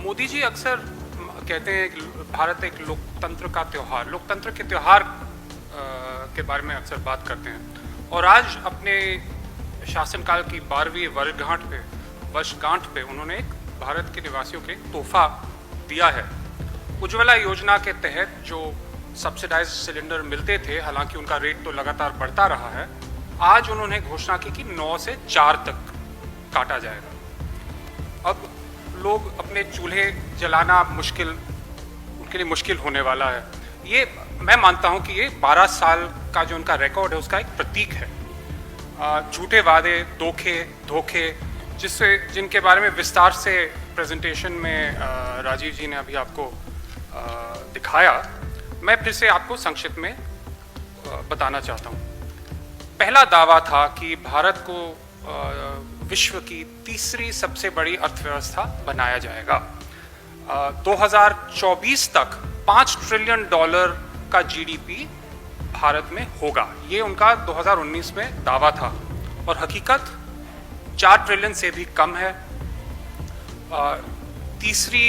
मोदी जी अक्सर कहते हैं कि भारत एक लोकतंत्र का त्यौहार, लोकतंत्र के त्यौहार के बारे में अक्सर बात करते हैं। और आज अपने शासनकाल की 12वीं वर्षगांठ पे उन्होंने एक भारत के निवासियों के तोहफा दिया है। उज्ज्वला योजना के तहत जो सब्सिडाइज सिलेंडर मिलते थे, हालांकि उनका रेट तो लगातार बढ़ता रहा है, आज उन्होंने घोषणा की कि 9 से 4 तक काटा जाएगा। अब लोग अपने चूल्हे जलाना उनके लिए मुश्किल होने वाला है। ये मैं मानता हूं कि ये 12 साल का जो उनका रिकॉर्ड है उसका एक प्रतीक है। झूठे वादे, धोखे जिनके बारे में विस्तार से प्रेजेंटेशन में राजीव जी ने अभी आपको दिखाया, मैं फिर से आपको संक्षिप्त में बताना चाहता हूँ। पहला दावा था कि भारत को विश्व की तीसरी सबसे बड़ी अर्थव्यवस्था बनाया जाएगा। 2024 तक $5 ट्रिलियन का जीडीपी भारत में होगा। ये उनका 2019 में दावा था और हकीकत 4 ट्रिलियन से भी कम है। तीसरी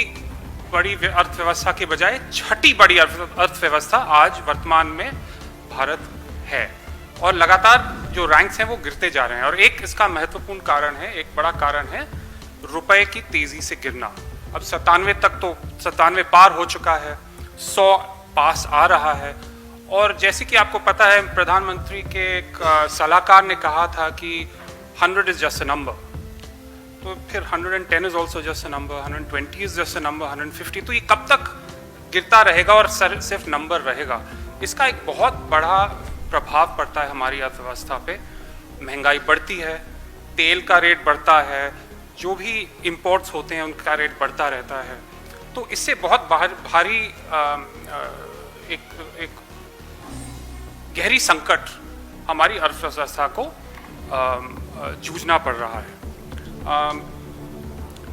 बड़ी अर्थव्यवस्था के बजाय छठी बड़ी अर्थव्यवस्था आज वर्तमान में भारत है और लगातार जो रैंक्स हैं वो गिरते जा रहे हैं। और एक इसका महत्वपूर्ण कारण है, एक बड़ा कारण है रुपए की तेजी से गिरना। अब 97 तक तो 97 पार हो चुका है, 100 पास आ रहा है। और जैसे कि आपको पता है, प्रधानमंत्री के एक सलाहकार ने कहा था कि 100 इज जस्ट अ नंबर, तो फिर 110 is also just a number, 120 is just a number, 150। तो ये कब तक गिरता रहेगा और सिर्फ नंबर रहेगा? इसका एक बहुत बड़ा प्रभाव पड़ता है हमारी अर्थव्यवस्था पे। महंगाई बढ़ती है, तेल का रेट बढ़ता है, जो भी इंपोर्ट्स होते हैं उनका रेट बढ़ता रहता है। तो इससे बहुत भारी एक गहरी संकट हमारी अर्थव्यवस्था को जूझना पड़ रहा है।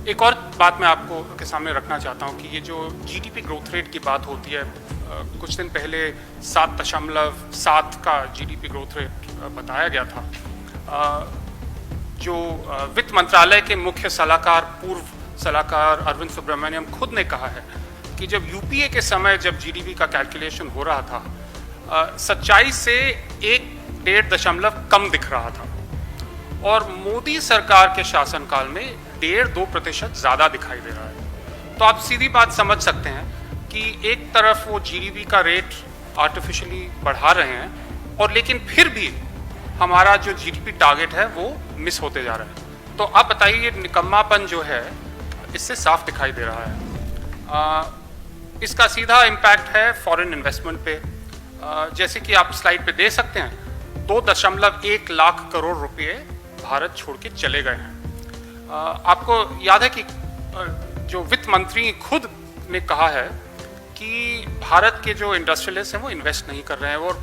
एक और बात मैं आपको के सामने रखना चाहता हूँ कि ये जो जीडीपी ग्रोथ रेट की बात होती है, कुछ दिन पहले 7.7 का जीडीपी ग्रोथ रेट बताया गया था। जो वित्त मंत्रालय के मुख्य सलाहकार, पूर्व सलाहकार अरविंद सुब्रमण्यम खुद ने कहा है कि जब यूपीए के समय जब जीडीपी का कैलकुलेशन हो रहा था, सच्चाई से 1.5 दशमलव कम दिख रहा था और मोदी सरकार के शासनकाल में 1.5-2% ज़्यादा दिखाई दे रहा है। तो आप सीधी बात समझ सकते हैं कि एक तरफ वो जीडीपी का रेट आर्टिफिशियली बढ़ा रहे हैं और लेकिन फिर भी हमारा जो जीडीपी टारगेट है वो मिस होते जा रहा है। तो आप बताइए, ये निकम्मापन जो है इससे साफ दिखाई दे रहा है। इसका सीधा इम्पैक्ट है फॉरेन इन्वेस्टमेंट पे। जैसे कि आप स्लाइड पे दे सकते हैं, 2.1 लाख करोड़ रुपए भारत छोड़ के चले गए हैं। आपको याद है कि जो वित्त मंत्री खुद ने कहा है कि भारत के जो इंडस्ट्रियलिस्ट हैं वो इन्वेस्ट नहीं कर रहे हैं और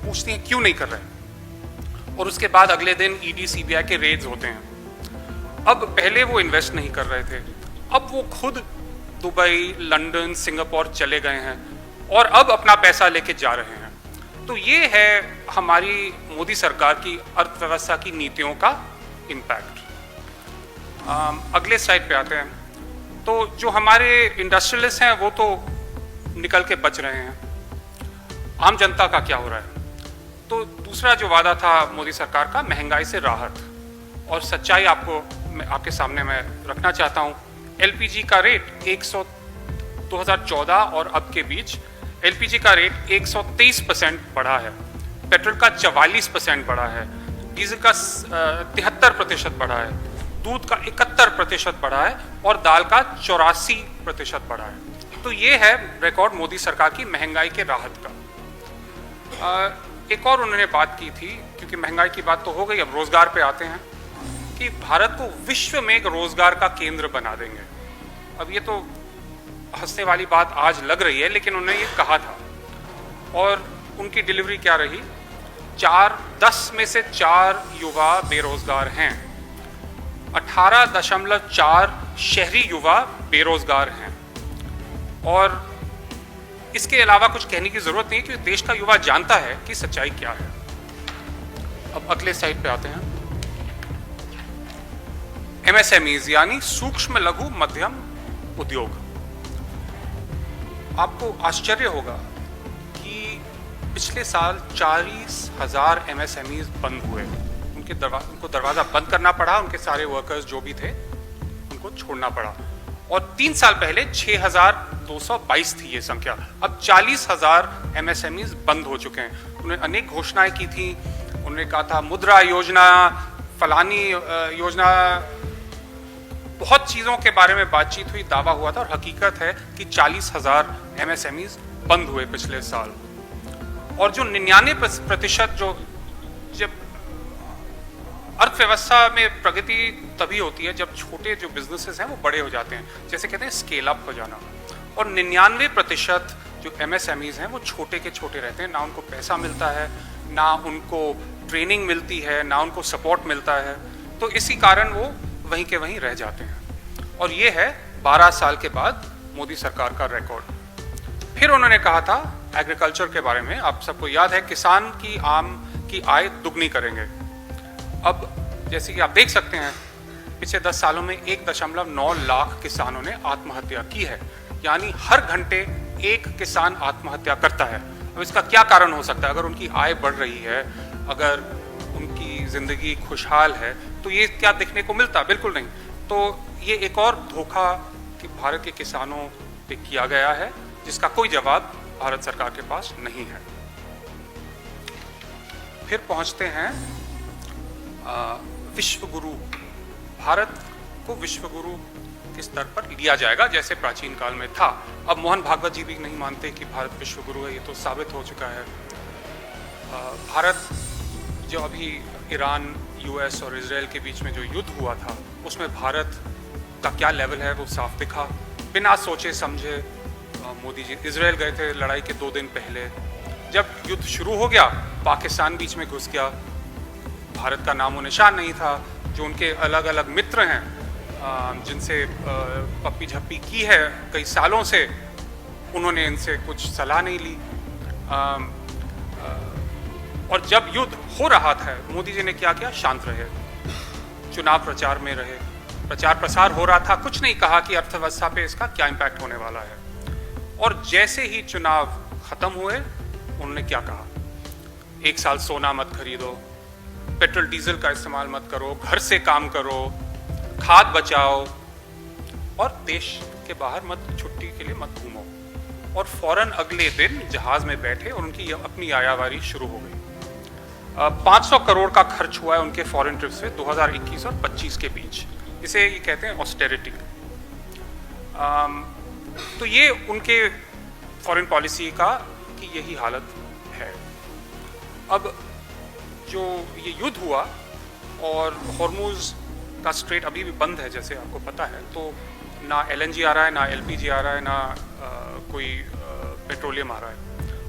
पूछते हैं क्यों नहीं कर रहे हैं, और उसके बाद अगले दिन ईडी सीबीआई के रेड्स होते हैं। अब पहले वो इन्वेस्ट नहीं कर रहे थे, अब वो खुद दुबई, लंदन, सिंगापुर चले गए हैं और अब अपना पैसा लेके जा रहे हैं। तो ये है हमारी मोदी सरकार की अर्थव्यवस्था की नीतियों का इम्पैक्ट। अगले स्लाइड पे आते हैं। तो जो हमारे इंडस्ट्रियलिस्ट हैं वो तो निकल के बच रहे हैं, आम जनता का क्या हो रहा है? तो दूसरा जो वादा था मोदी सरकार का, महंगाई से राहत, और सच्चाई आपके सामने मैं रखना चाहता हूँ। एलपीजी का रेट 2014 और अब के बीच एलपीजी का रेट 123% बढ़ा है, पेट्रोल का 44% बढ़ा है, डीजल का 73% बढ़ा है, दूध का 71% बढ़ा है और दाल का 84% बढ़ा है। तो ये है रिकॉर्ड मोदी सरकार की महंगाई के राहत का। एक और उन्होंने बात की थी, क्योंकि महंगाई की बात तो हो गई, अब रोजगार पे आते हैं, कि भारत को विश्व में एक रोजगार का केंद्र बना देंगे। अब ये तो हंसने वाली बात आज लग रही है, लेकिन उन्होंने ये कहा था और उनकी डिलीवरी क्या रही? 10 में से 4 युवा बेरोजगार हैं, 18.4 शहरी युवा बेरोजगार हैं। और इसके अलावा कुछ कहने की जरूरत नहीं, क्योंकि देश का युवा जानता है कि सच्चाई क्या है। अब अगले साइड पे आते हैं। एमएसएमईज यानी सूक्ष्म लघु मध्यम उद्योग। आपको आश्चर्य होगा कि पिछले साल 40,000 MSMEs बंद हुए। उनको दरवाज़ा बंद करना पड़ा, उनके सारे वर्कर्स जो भी थे उनको छोड़ना पड़ा। और 3 साल पहले 6,222 थी ये संख्या, अब 40,000 MSMEs बंद हो चुके हैं। उन्होंने अनेक घोषणाएं की थी, उन्होंने कहा था मुद्रा योजना, फलानी योजना, बहुत चीज़ों के बारे में बातचीत हुई, दावा हुआ था, और हकीकत है कि 40,000 MSMEs बंद हुए पिछले साल। और जो 99% जब अर्थव्यवस्था में प्रगति तभी होती है जब छोटे जो बिजनेसेस हैं वो बड़े हो जाते हैं, जैसे कहते हैं स्केल अप हो जाना। और 99% जो MSMEs हैं वो छोटे के छोटे रहते हैं, ना उनको पैसा मिलता है, ना उनको ट्रेनिंग मिलती है, ना उनको सपोर्ट मिलता है, तो इसी कारण वो वहीं के वहीं रह जाते हैं। और ये है 12 साल के बाद मोदी सरकार का रिकॉर्ड। फिर उन्होंने कहा था एग्रीकल्चर के बारे में, आप सबको याद है, किसान की आम की आय दुगनी करेंगे। अब जैसे कि आप देख सकते हैं पिछले 10 सालों में 1.9 लाख किसानों ने आत्महत्या की है, यानी हर घंटे एक किसान आत्महत्या करता है। अब इसका क्या कारण हो सकता है? अगर उनकी आय बढ़ रही है, अगर उनकी जिंदगी खुशहाल है, तो ये क्या देखने को मिलता? बिल्कुल नहीं। तो ये एक और धोखा कि भारत के किसानों पे किया गया है, जिसका कोई जवाब भारत सरकार के पास नहीं है। फिर पहुंचते हैं विश्व गुरु। भारत को विश्व गुरु के स्तर पर लिया जाएगा जैसे प्राचीन काल में था। अब मोहन भागवत जी भी नहीं मानते कि भारत विश्व गुरु है, ये तो साबित हो चुका है। भारत जो अभी ईरान, US और इजराइल के बीच में जो युद्ध हुआ था, उसमें भारत का क्या लेवल है वो साफ दिखा। बिना सोचे समझे मोदी जी इजराइल गए थे लड़ाई के 2 दिन पहले। जब युद्ध शुरू हो गया, पाकिस्तान बीच में घुस गया, भारत का नामो निशान नहीं था। जो उनके अलग अलग मित्र हैं जिनसे पप्पी झप्पी की है कई सालों से, उन्होंने इनसे कुछ सलाह नहीं ली। और जब युद्ध हो रहा था, मोदी जी ने क्या किया? शांत रहे, चुनाव प्रचार में रहे, प्रचार प्रसार हो रहा था, कुछ नहीं कहा कि अर्थव्यवस्था पे इसका क्या इम्पैक्ट होने वाला है। और जैसे ही चुनाव खत्म हुए, उन्होंने क्या कहा? 1 साल सोना मत खरीदो, पेट्रोल डीजल का इस्तेमाल मत करो, घर से काम करो, खाद बचाओ, और देश के बाहर मत, छुट्टी के लिए मत घूमो। और फौरन अगले दिन जहाज में बैठे और उनकी अपनी आयावारी शुरू हो गई। 500 करोड़ का खर्च हुआ है उनके फॉरेन ट्रिप से 2021 और 25 के बीच। इसे ये कहते हैं ऑस्टेरिटी। तो ये उनके फॉरेन पॉलिसी का की यही हालत है। अब जो ये युद्ध हुआ और हॉर्मुज़ का स्ट्रेट अभी भी बंद है जैसे आपको पता है, तो ना LNG आ रहा है, ना LPG आ रहा है, ना कोई पेट्रोलियम आ रहा है।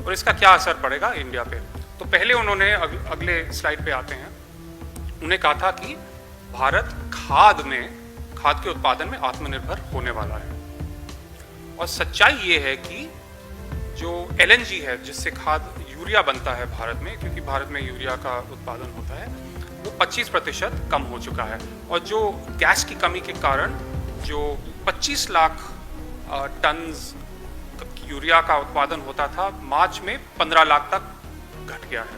और इसका क्या असर पड़ेगा इंडिया पे? तो पहले उन्होंने अगले स्लाइड पे आते हैं, उन्हें कहा था कि भारत खाद के उत्पादन में आत्मनिर्भर होने वाला है। और सच्चाई ये है कि जो LNG है जिससे खाद यूरिया बनता है भारत में, क्योंकि भारत में यूरिया का उत्पादन होता है, वो 25% कम हो चुका है। और जो गैस की कमी के कारण जो 25 लाख टन्स यूरिया का उत्पादन होता था, मार्च में 15 लाख तक घट गया है।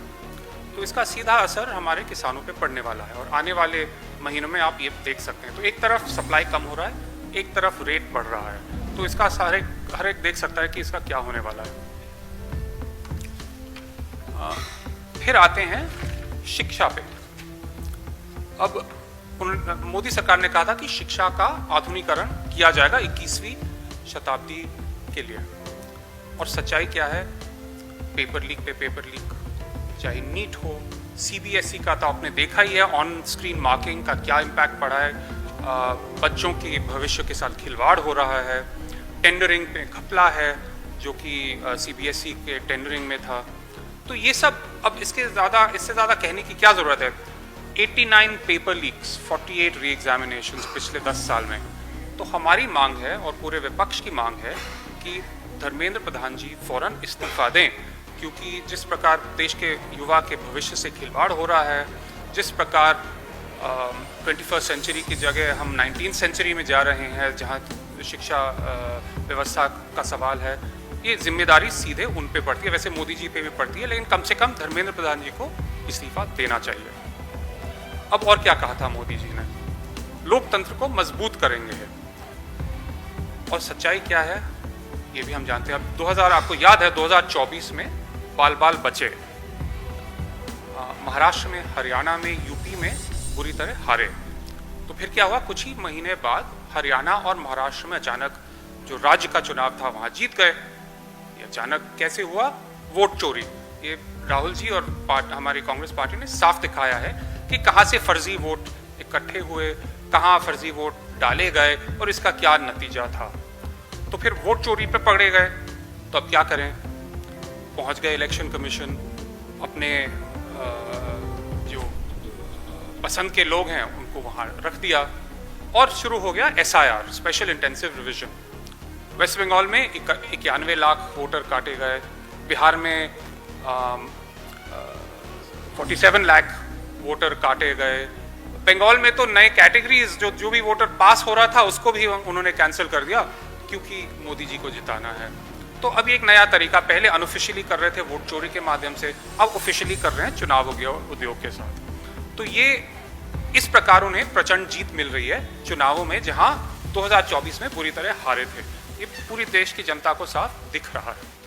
तो इसका सीधा असर हमारे किसानों पे पड़ने वाला है और आने वाले महीनों में आप ये देख सकते हैं। तो एक तरफ सप्लाई कम हो रहा है, एक तरफ रेट बढ़ रहा है, तो इसका हर एक देख सकता है कि इसका क्या होने वाला है। फिर आते हैं शिक्षा पे। अब मोदी सरकार ने कहा था कि शिक्षा का आधुनिकीकरण किया जाएगा 21वीं शताब्दी के लिए। और सच्चाई क्या है? पेपर लीक पे पेपर लीक, चाहे नीट हो, CBSE का तो आपने देखा ही है, ऑन स्क्रीन मार्किंग का क्या इम्पैक्ट पड़ा है, बच्चों के भविष्य के साथ खिलवाड़ हो रहा है, टेंडरिंग पे घपला है जो कि CBSE के टेंडरिंग में था। तो ये सब, अब इससे ज़्यादा कहने की क्या ज़रूरत है? 89 पेपर लीक्स, 48 री एग्जामिनेशंस पिछले 10 साल में। तो हमारी मांग है और पूरे विपक्ष की मांग है कि धर्मेंद्र प्रधान जी फौरन इस्तीफा दें, क्योंकि जिस प्रकार देश के युवा के भविष्य से खिलवाड़ हो रहा है, जिस प्रकार 21st सेंचुरी की जगह हम 19th सेंचुरी में जा रहे हैं, जहाँ शिक्षा व्यवस्था का सवाल है, ये जिम्मेदारी सीधे उन पे पड़ती है। वैसे मोदी जी पे भी पड़ती है, लेकिन कम से कम धर्मेंद्र प्रधान जी को इस्तीफा देना चाहिए। अब और क्या कहा था मोदी जी ने? लोकतंत्र को मजबूत करेंगे, और सच्चाई क्या है ये भी हम जानते हैं। अब 2000, आपको याद है 2024 में बाल बाल बचे, महाराष्ट्र में, हरियाणा में, यूपी में बुरी तरह हारे। तो फिर क्या हुआ? कुछ ही महीने बाद हरियाणा और महाराष्ट्र में अचानक जो राज्य का चुनाव था वहां जीत गए। ये अचानक कैसे हुआ? वोट चोरी। ये राहुल जी और हमारी कांग्रेस पार्टी ने साफ दिखाया है कि कहां से फर्जी वोट इकट्ठे हुए, कहां फर्जी वोट डाले गए और इसका क्या नतीजा था। तो फिर वोट चोरी पे पकड़े गए, तो अब क्या करें? पहुंच गए इलेक्शन कमीशन, अपने जो पसंद के लोग हैं उनको वहां रख दिया, और शुरू हो गया SIR, special intensive revision. West Bengal में 91 लाख वोटर काटे गए, बिहार में 47 लाख वोटर काटे गए, बंगाल में तो नए कैटेगरीज जो भी वोटर पास हो रहा था उसको भी उन्होंने कैंसिल कर दिया, क्योंकि मोदी जी को जिताना है। तो अभी एक नया तरीका, पहले अनऑफिशियली कर रहे थे वोट चोरी के माध्यम से, अब ऑफिशियली कर रहे हैं चुनाव उद्योग के साथ। तो ये इस प्रकार उन्हें प्रचंड जीत मिल रही है चुनावों में, जहां 2024 में बुरी तरह हारे थे। ये पूरी देश की जनता को साफ दिख रहा है।